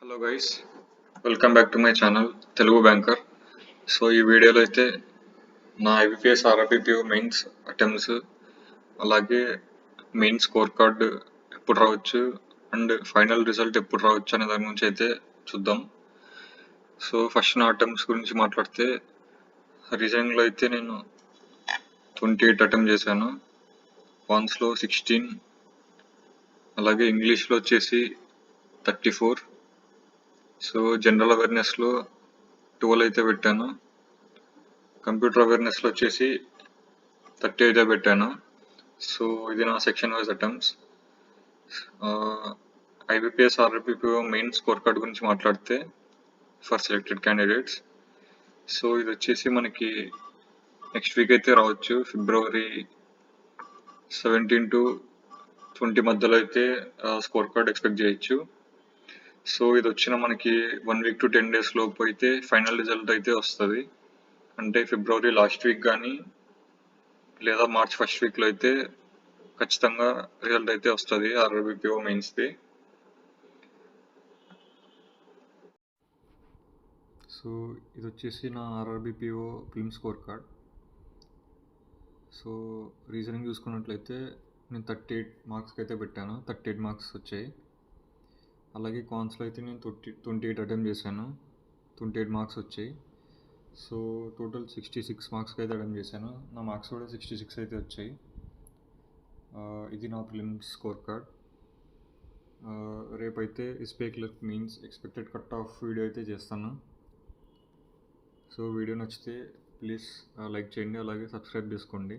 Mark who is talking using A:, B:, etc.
A: Hello guys, welcome back to my channel Telugu banker. So ఈ వీడియోలో అయితే నా ఐబిపిఎస్ ఆర్ఆర్బిపిఓ మెయిన్స్ అటెంప్ట్స్, అలాగే మెయిన్ స్కోర్ కార్డ్ ఎప్పుడు రావచ్చు అండ్ ఫైనల్ రిజల్ట్ ఎప్పుడు రావచ్చు అనే దాని గురించి అయితే చూద్దాం. సో ఫస్ట్ నా అటెంప్ట్స్ గురించి మాట్లాడితే, రీజనింగ్లో అయితే నేను 28 అటెంప్ట్ చేశాను, పాన్స్లో 16, అలాగే ఇంగ్లీష్లో వచ్చేసి 34. సో జనరల్ అవేర్నెస్లో 12 అయితే పెట్టాను, కంప్యూటర్ అవేర్నెస్లో వచ్చేసి 30 అయితే పెట్టాను. సో ఇది నా section wise attempts. IBPS RRB PO main score card గురించి మాట్లాడితే, ఫర్ సెలెక్టెడ్ క్యాండిడేట్స్, సో ఇది వచ్చేసి మనకి నెక్స్ట్ వీక్ అయితే రావచ్చు. February 17 to 20 మధ్యలో అయితే స్కోర్ కార్డ్ ఎక్స్పెక్ట్ చేయొచ్చు. సో ఇది వచ్చిన మనకి 1 week to 10 days లోపు అయితే ఫైనల్ రిజల్ట్ అయితే వస్తుంది. అంటే ఫిబ్రవరి లాస్ట్ వీక్ కానీ లేదా మార్చ్ ఫస్ట్ వీక్లో అయితే ఖచ్చితంగా రిజల్ట్ అయితే వస్తుంది ఆర్ఆర్బిపిఓ మెయిన్స్ది. సో ఇది వచ్చేసి నా ఆర్ఆర్బిపిఓ ఫిల్మ్ స్కోర్ కార్డ్. సో రీజనింగ్ చూసుకున్నట్లయితే నేను 38 మార్క్స్కి అయితే పెట్టాను, 38 మార్క్స్ వచ్చాయి. అలాగే కాన్స్లో అయితే నేను 28 అటెంప్ట్ చేశాను, 28 మార్క్స్ వచ్చాయి. సో టోటల్ 66 మార్క్స్కి అయితే అటెంప్ట్ చేశాను, నా మార్క్స్ కూడా 66 అయితే వచ్చాయి. ఇది నా ప్రిలిమ్స్ స్కోర్ కార్డ్. రేపైతే SBI clerk mains expected cut off video అయితే చేస్తాను. సో వీడియో నచ్చితే ప్లీజ్ లైక్ చేయండి, అలాగే సబ్స్క్రైబ్ చేసుకోండి.